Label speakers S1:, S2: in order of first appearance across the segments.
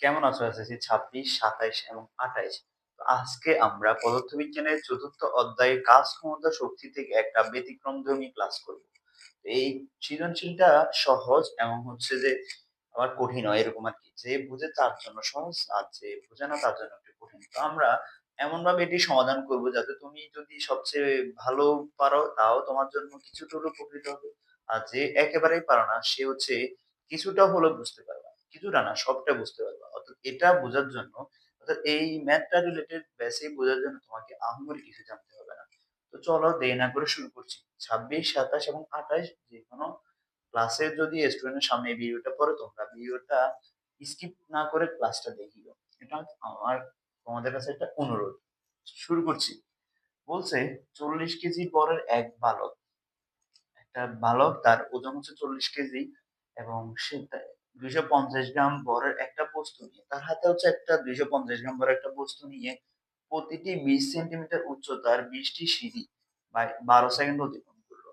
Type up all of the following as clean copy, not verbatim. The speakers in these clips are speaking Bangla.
S1: কেমন আছো এসএসসি ২৬, ২৭ এবং ২৮? তো আজকে আমরা পদার্থবিজ্ঞানের ৪র্থ অধ্যায়ে কাজ ক্ষমতা শক্তি থেকে একটা ব্যতিক্রমধর্মী ক্লাস করব। এই সৃজনশীলটা সহজ এবং হচ্ছে যে আবার কঠিন হয় এরকম আরকি। যে বুঝে তার জন্য সহজ আর যে বুঝে না তার জন্য একটু কঠিন। তো আমরা এমনভাবে এটি সমাধান করব যাতে তুমি যদি সবচেয়ে ভালো পারো তাও তোমার জন্য কিছুটা হলেও উপকৃত হবে। আর যে একেবারেই পারো না সে হচ্ছে কিছুটা হলেও বুঝতে পারবা। কিছুটা না সবটা বুঝতে পারবা। অর্থাৎ এটা বোঝার জন্য অর্থাৎ এই ম্যাথটা রিলেটেড বেসিক বোঝার জন্য তোমাকে আহামরি কিছু জানতে হবে না। তো চলো দেরি না করে শুরু করছি। ২৬, ২৭ এবং ২৮ যেকোনো ক্লাসে যদি স্টুডেন্টের সামনে এই ভিডিওটা পড়ে তোমরা ভিডিওটা স্কিপ না করে ক্লাসটা দেখিও। এটা আমার তোমাদের কাছে একটা অনুরোধ। শুরু করছি। বলছে ৪০ কেজি বরের এক বালক। একটা বালক তার ওজন হচ্ছে ৪০ কেজি এবং সে ২৫০ গ্রাম বরের একটা বস্তু নিয়ে তার হাতে হচ্ছে একটা ২৫০ গ্রাম বরের একটা বস্তু নিয়ে প্রতিটি ২০ সেন্টিমিটার উচ্চতার ২০ টি সিঁড়ি ১২ সেকেন্ড অতিক্রম করল।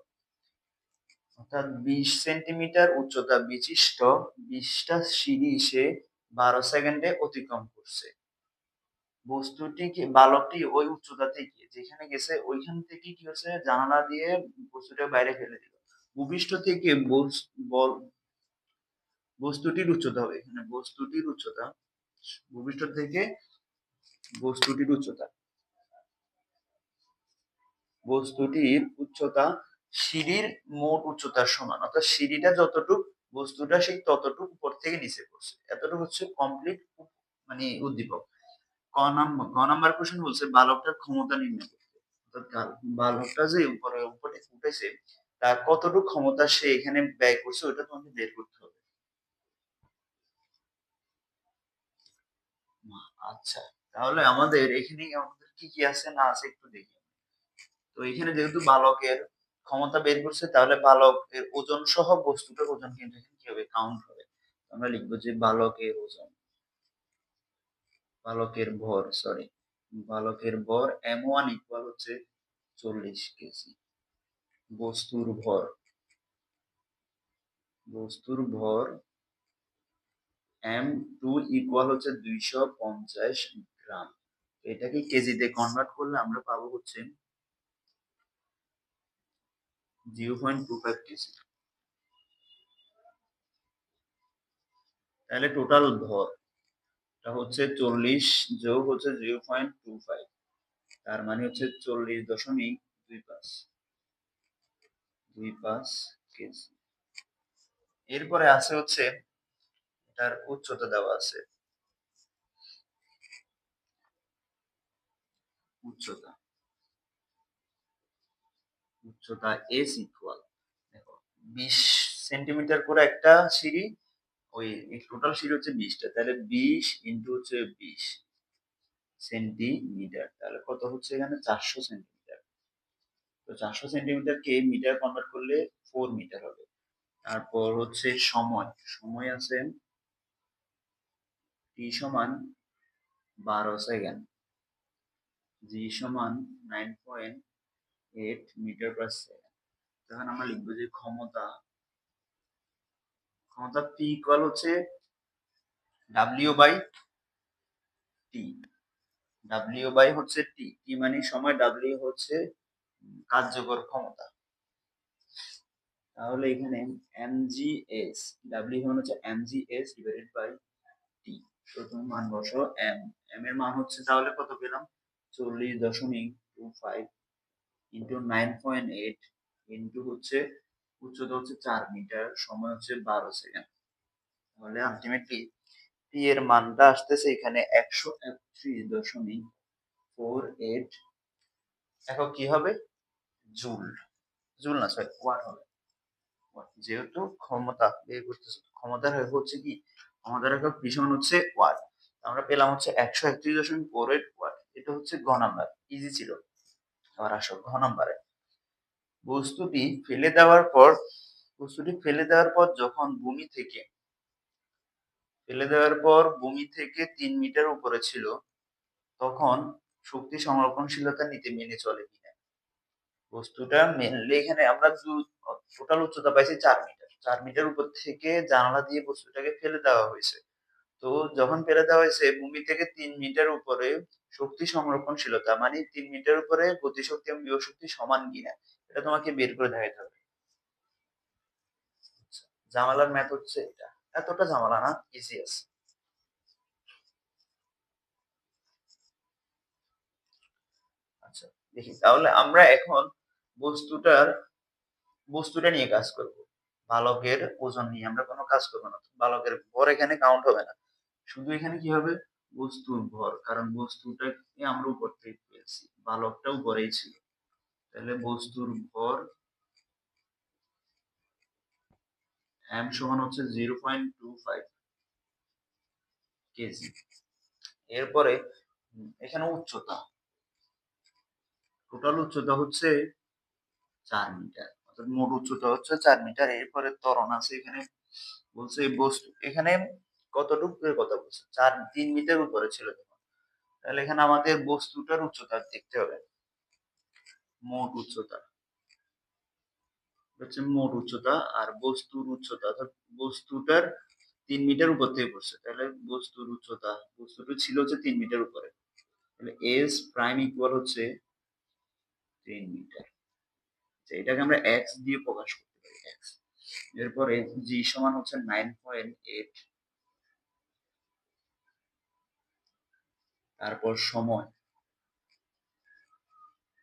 S1: অর্থাৎ ২০ সেন্টিমিটার উচ্চতা বিশিষ্ট ২০ টা সিঁড়ি সে ১২ সেকেন্ডে অতিক্রম করছে। বালকটি ওই উচ্চতা থেকে যেখানে গেছে ওইখান থেকে কি হচ্ছে জানালা দিয়ে বস্তুটা বাইরে ফেলে দিল। ভূপৃষ্ঠ থেকে বস্তুটির উচ্চতা হবে এখানে বস্তুটির উচ্চতা ভূপৃষ্ঠ থেকে বস্তুটির উচ্চতা বস্তুটির উচ্চতা সিঁড়ির মোট উচ্চতার সমান অর্থাৎ সিঁড়িটা যতটুক বস্তুটা সেই ততটুক উপর থেকে নিচে পড়ছে এতটুকু হচ্ছে কমপ্লিট মানে উদ্দীপক। ক নাম্বার কোশ্চেন বলছে বালকটার ক্ষমতা নির্ণয় করতে অর্থাৎ বালকটা যে উপরে উঠেছে তার কতটুকু ক্ষমতা সে এখানে ব্যয় করছে ওটা তোমাকে বের করতে হবে। আচ্ছা, তাহলে আমাদের এখানে আমাদের কি কি আছে না আছে একটু দেখি। তো এখানে যেহেতু বালকের ক্ষমতা বের করছে তাহলে বালকের ওজন সহ বস্তুটার ওজন কিন্তু এখানে কি হবে কাউন্ট হবে। আমরা লিখবো যে বালকের ওজন বালকের ভর m1 ইকুয়াল হচ্ছে ৪০ কেজি। বস্তুর ভর বস্তুর ভর m2 ইকুয়াল হচ্ছে ২৫০ গ্রাম। এটাকে কেজিতে কনভার্ট করলে আমরা পাবো হচ্ছে 0.25 কেজি। তাহলে টোটাল ভর এটা হচ্ছে ৪০ যোগ হচ্ছে 0.25 তার মানে হচ্ছে ৪০.25 কেজি। এরপরে আছে হচ্ছে এটার উচ্চতা দেওয়া আছে। উচ্চতা উচ্চতা s ইকুয়াল দেখো ২০ সেন্টিমিটার করে একটা সিঁড়ি ওই টোটাল সিঁড়ি হচ্ছে ২০ টা তাহলে ২০ ইনটু হচ্ছে ২০ সেন্টিমিটার তাহলে কত হচ্ছে এখানে ৪০০ সেন্টিমিটার। তো ৪০০ সেন্টিমিটারকে মিটার কনভার্ট করলে 4 মিটার হবে। তারপর হচ্ছে সময় আছে t সমান ১২ সেকেন্ড g সমান 9.8 মিটার পার সেকেন্ড। তখন আমরা লিখবো যে ক্ষমতা p ইকুয়াল হচ্ছে w by t w by হচ্ছে t t মানে সময় w হচ্ছে কার্যকর ক্ষমতা। তাহলে এখানে mgs w সমান হচ্ছে mgs ডিভাইডেড বাই t। তো তুমি মান বসো m এর মান হচ্ছে তাহলে কত পেলাম 40.25 ইন্টু 9.8 ইন্টু হচ্ছে উচ্চতা হচ্ছে 4 মিটার সময় হচ্ছে 12 সেকেন্ড। তাহলে আলটিমেটলি টি এর মানটা আসতেছে এখানে 131.48 একক কি হবে জুল জুল না সরি ওয়াট হবে। যেহেতু ক্ষমতা বের করতেছে ক্ষমতার হচ্ছে কি ক্ষমতার একক ভীষণ হচ্ছে ওয়াট। আমরা পেলাম হচ্ছে 131.48 ওয়াট। এটা হচ্ছে ঘ নাম্বার ইজি ছিল। আবার আসো ঘ নাম্বারে বস্তুটি ফেলে দেওয়ার পর যখন ভূমি থেকে ৩ মিটার উপরে ছিল তখন শক্তি সংরক্ষণশীলতা নীতি মেনে চলে কিনা। বস্তুটা মেনলি এখানে আমরা টোটাল উচ্চতা পাইছি ৪ মিটার। ৪ মিটার উপর থেকে জানালা দিয়ে বস্তুটাকে ফেলে দেওয়া হয়েছে। তো যখন ফেলে দেওয়া হয়েছে ভূমি থেকে ৩ মিটার উপরে শক্তি সংরক্ষণশীলতা মানে ৩ মিটার উপরে গতিশক্তি এবং বিভব শক্তি সমান কিনা এটা তোমাকে বের করে দেখাইতে হবে। ঝামেলার ম্যাথ হচ্ছে এটা। এতটা ঝামেলা না, ইজি আছে। আচ্ছা, দেখি তাহলে আমরা এখন বস্তুটার বস্তুটা নিয়ে কাজ করব। বালকের ওজন নিয়ে আমরা কোনো কাজ করব না। বালকের ভর এখানে কাউন্ট হবে না। শুধু এখানে কি হবে? বস্তুর ভর। কারণ বস্তুটাকে আমরা উপর থেকে পেয়েছি। বালকটা উপরেই ছিল। তাহলে বস্তুর ভর m সমান হচ্ছে 0.25 কেজি। এরপরে এখানে উচ্চতা, টোটাল উচ্চতা হচ্ছে 4 মিটার। অর্থাৎ মোট উচ্চতা হচ্ছে 4 মিটার। এরপরে ত্বরণ আছে এখানে বলছে বস্তু এখানে কতটুকু এর কথা বলছে 3 মিটার উপরে ছিল যখন। তাহলে এখানে আমাদের বস্তুটার উচ্চতা দেখতে হবে। মোট উচ্চতা হচ্ছে মোট উচ্চতা আর বস্তুর উচ্চতা অর্থাৎ বস্তুটার 3 মিটার উপর থেকে পড়ছে। তাহলে বস্তুর উচ্চতা বস্তুটা ছিল হচ্ছে 3 মিটার উপরে। তাহলে s প্রাইম ইকুয়াল হচ্ছে 3 মিটার। এটাকে আমরা x দিয়ে প্রকাশ করতে পারি x। এরপরে g সমান হচ্ছে 9.8। তারপর সময়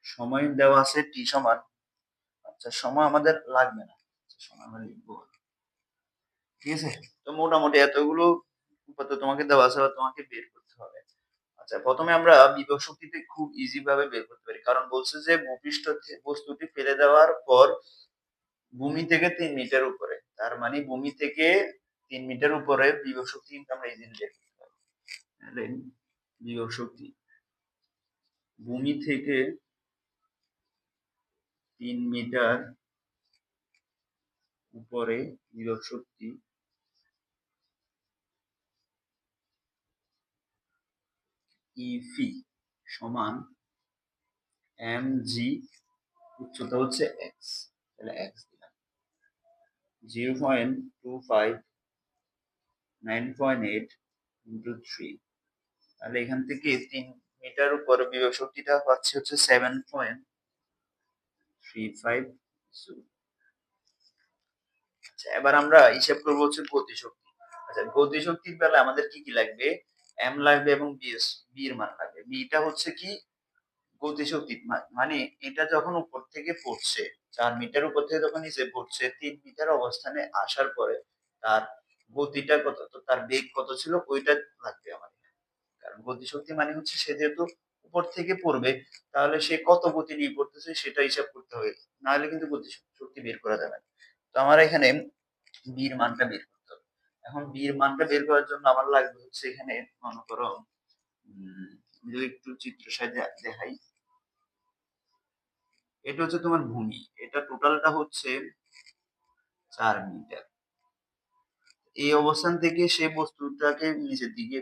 S1: সময় দেওয়া আছে t সমান, আচ্ছা সময় আমাদের লাগবে না, আচ্ছা, সময় আমরা লিখবো, ঠিক আছে। তো মোটামুটি এতগুলো উপাত্ত তোমাকে দেওয়া আছে বা তোমাকে বের করতে হবে। আচ্ছা প্রথমে আমরা বিভব শক্তিতে খুব ইজি ভাবে বের করতে পারি, কারণ বলছে যে ভূপৃষ্ঠ বস্তুটি ফেলে দেওয়ার পর ভূমি থেকে 3 মিটার উপরে, তার মানে ভূমি থেকে 3 মিটার উপরে বিভব শক্তি কিন্তু আমরা ইজিলি বের করতে পারি। তাহলে বিভব শক্তি ভূমি থেকে 3 মিটার উপরে বিভব শক্তি ইফি সমান mg, উচ্চতা হচ্ছে x, তাহলে x দিলাম 0.25 9.8 ইন্টু 3। তাহলে এখান থেকে 3 মিটার উপরে বিভব শক্তিটা পাচ্ছি হচ্ছে 7.35 জুল। আচ্ছা এবার আমরা হিসাব করবো হচ্ছে গতিশক্তি। আচ্ছা গতিশক্তির বেলায় আমাদের কি কি লাগবে? m লাগবে এবং b এর মান লাগবে। b টা হচ্ছে কি গতিশক্তি, মানে এটা যখন উপর থেকে পড়ছে 4 মিটার উপর থেকে যখন নিচে পড়ছে 3 মিটার অবস্থানে আসার পরে তার গতিটা কত, তো তার বেগ কত ছিল ওইটা লাগবে আমাদের। কারণ গতিশক্তি মানে হচ্ছে সে যেহেতু উপর থেকে পড়বে তাহলে সে কত গতি নিয়ে পড়তেছে সেটা হিসাব করতে হবে, না হলে কিন্তু গতিশক্তি বের করা যাবে না। তো আমার এখানে বি এর মানটা বের করতে হবে। এখন বি এর মানটা বের করার জন্য আমার লাগবে হচ্ছে এখানে মনে করো যদি একটু চিত্র সাহায্যে দেখাই, এটা হচ্ছে তোমার ভূমি, এটা টোটালটা হচ্ছে 4 মিটার। এই অবস্থান থেকে সে বস্তুটাকে নিচের দিকে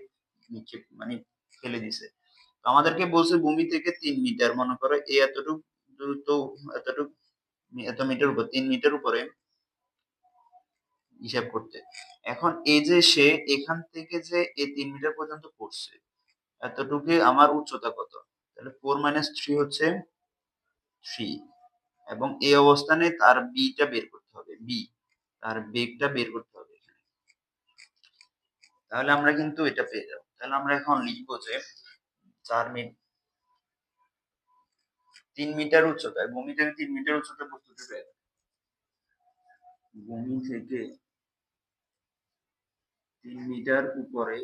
S1: নিক্ষেপ মানে ফেলে দিছে। তো আমাদেরকে বলছে ভূমি থেকে 3 মিটার, মনে করো এই এতটুক দ্রুত এতটুক এত মিটার উপর 3 মিটার উপরে হিসাব করতে। এখন এই যে সে এখান থেকে যে এই 3 মিটার পর্যন্ত পড়ছে এতটুকু আমার উচ্চতা কত, তাহলে 4 মাইনাস 3 হচ্ছে 3 এবং এই অবস্থানে তার বিটা বের করতে হবে, বি তার বেগটা বের করতে হবে এখানে। তাহলে আমরা কিন্তু এটা পেয়ে যাব। তাহলে আমরা এখন লিখবো যে 3 মিটার উচ্চতায় ভূমি থেকে 3 মিটার উচ্চতায় বস্তুটি বেগ, ভূমি থেকে 3 মিটার উপরে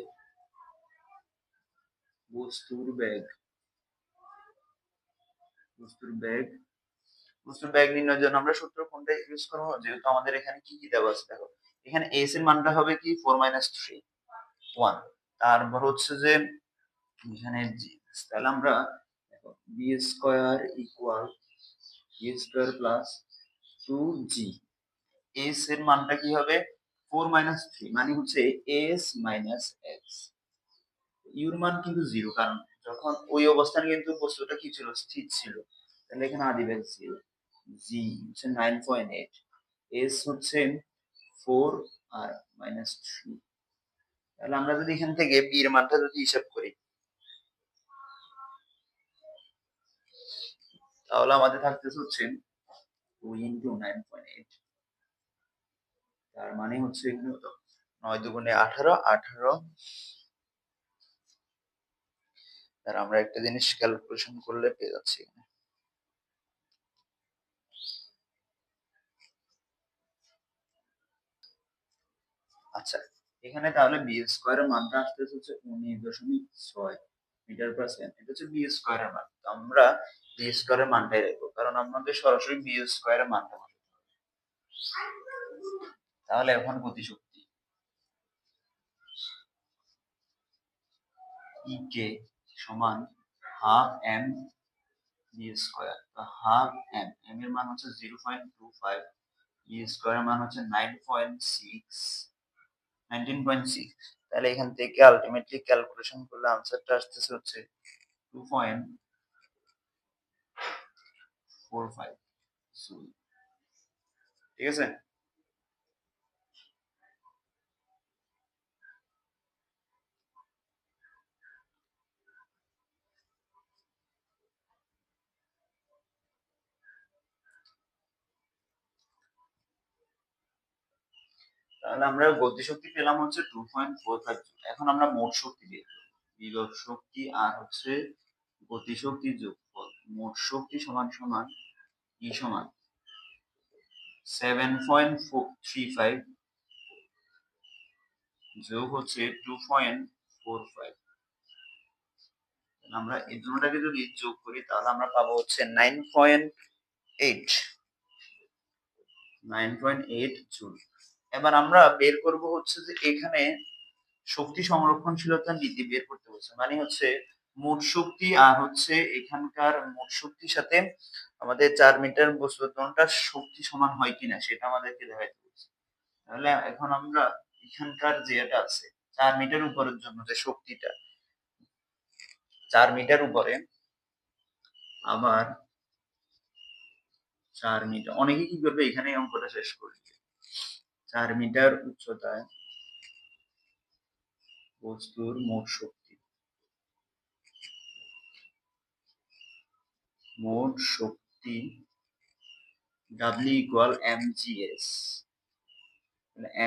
S1: বস্তুর বেগ, বস্তুর বেগ বস্তুর বেগ নির্ণয়ের জন্য আমরা সূত্র কোনটা ইউজ করব, যেহেতু আমাদের এখানে কি কি দেওয়া আছে দেখো, এখানে s এর মানটা হবে কি 4 মাইনাস 3 1, তারপর হচ্ছে যে এখানে g, তাহলে আমরা দেখো b square equal a square plus 2g, s এর মানটা কি হবে 4 মাইনাস 3 মানে হচ্ছে s মাইনাস x, ইউর মান কিন্তু 0 কারণ যখন ওই অবস্থানে কিন্তু বস্তুটা কি ছিল স্থির ছিল, তাহলে এখানে আদি ভ্যালু 0, g হচ্ছে 9.8, s হচ্ছে 4 আর মাইনাস 3, তাহলে আমরা যদি এখান থেকে b এর মানটা যদি হিসাব করি, তাহলে আমাদের থাকতেছে হচ্ছে 2 into 9.8, তার মানে হচ্ছে এখানে কত, 9 দুগুণে 18, 18। আর আমরা একটা জিনিস ক্যালকুলেশন করলে পেয়ে যাচ্ছি এখানে। আচ্ছা, এখানে তাহলে বি স্কয়ারের মানটা আসতেছে হচ্ছে 19.6 মিটার পার সেকেন্ড। এটা হচ্ছে বি স্কয়ারের মান। তো আমরা বি স্কয়ারের মানটাই রাখবো, কারণ আমাদের সরাসরি বি স্কয়ারের মানটা বসাতে হবে। তাহলে এখন গতিশক্তি ই কে সমান হাফ এম বি স্কয়ার। তো হাফ এম, এম এর মান হচ্ছে 0.25, বি স্কয়ারের মান হচ্ছে 19.6। তাহলে এখান থেকে আলটিমেটলি ক্যালকুলেশন করলে আনসারটা আসতেছে হচ্ছে 2.45 জুল। ঠিক আছে? তাহলে আমরা গতিশক্তি পেলাম হচ্ছে 2.45 জুল। এখন আমরা মোট শক্তি বের করব। বিভব শক্তি আর হচ্ছে গতিশক্তির যোগফল। মোট শক্তি সমান সমান E সমান 7.35 যোগ হচ্ছে 2.45। আমরা এই দুটোটাকে যদি যোগ করি তাহলে আমরা পাবো হচ্ছে 9.8 জুল। এবার আমরা বের করব হচ্ছে যে এখানে শক্তি সংরক্ষণশীলতার নীতি বের করতে বলছে, মানে হচ্ছে মোট শক্তি আর হচ্ছে এখানকার মোট শক্তির সাথে আমাদের 4 মিটার বস্তুর ত্বরণটার শক্তি সমান হয় কিনা সেটা আমাদেরকে দেখাইতে বলছে। তাহলে এখন আমরা এখানকার যে এটা আছে 4 মিটার উপরের জন্য যে শক্তিটা 4 মিটার উপরে, আবার 4 মিটার, অনেকে কি করবে এখানে অঙ্কটা শেষ করে দিবে। 4 মিটার উচ্চতায় বস্তুর মোট শক্তি, মোট শক্তি W ইকুয়াল mgs।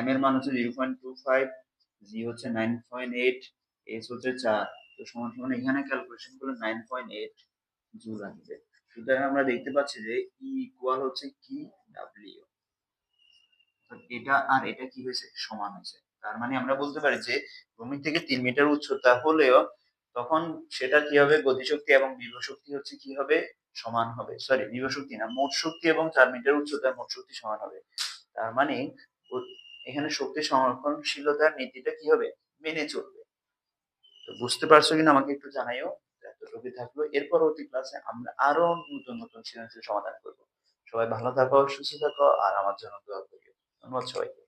S1: m এর মান হচ্ছে 0.25, g হচ্ছে 9.8, s হচ্ছে 4। তো সমান সমান এখানে ক্যালকুলেশন করলে 9.8 জুল আসবে। সুতরাং আমরা দেখতে পাচ্ছি যে E ইকুয়াল হচ্ছে কি W। এটা আর এটা কি হয়েছে, সমান হয়েছে। তার মানে আমরা বলতে পারি যে ভূমি থেকে 3 মিটার উচ্চতা হলেও তখন সেটা কি হবে, গতিশক্তি এবং বিভব শক্তি হচ্ছে কি হবে, সমান হবে। সরি, বিভব শক্তি না, মোট শক্তি এবং 4 মিটার উচ্চতায় মোট শক্তি সমান হবে। তার মানে এখানে শক্তি সংরক্ষণশীলতার নীতিটা কি হবে, মেনে চলবে। তো বুঝতে পারছো কিনা আমাকে একটু জানাইও। এতটুকুই থাকলো। এর পরবর্তী ক্লাসে আমরা আরো নতুন নতুন সৃজনশীল সমাধান করব। সবাই ভালো থাকো, সুস্থ থাকো, আর আমার জন্য দোয়া করিও। ধন্যবাদ সবাইকে।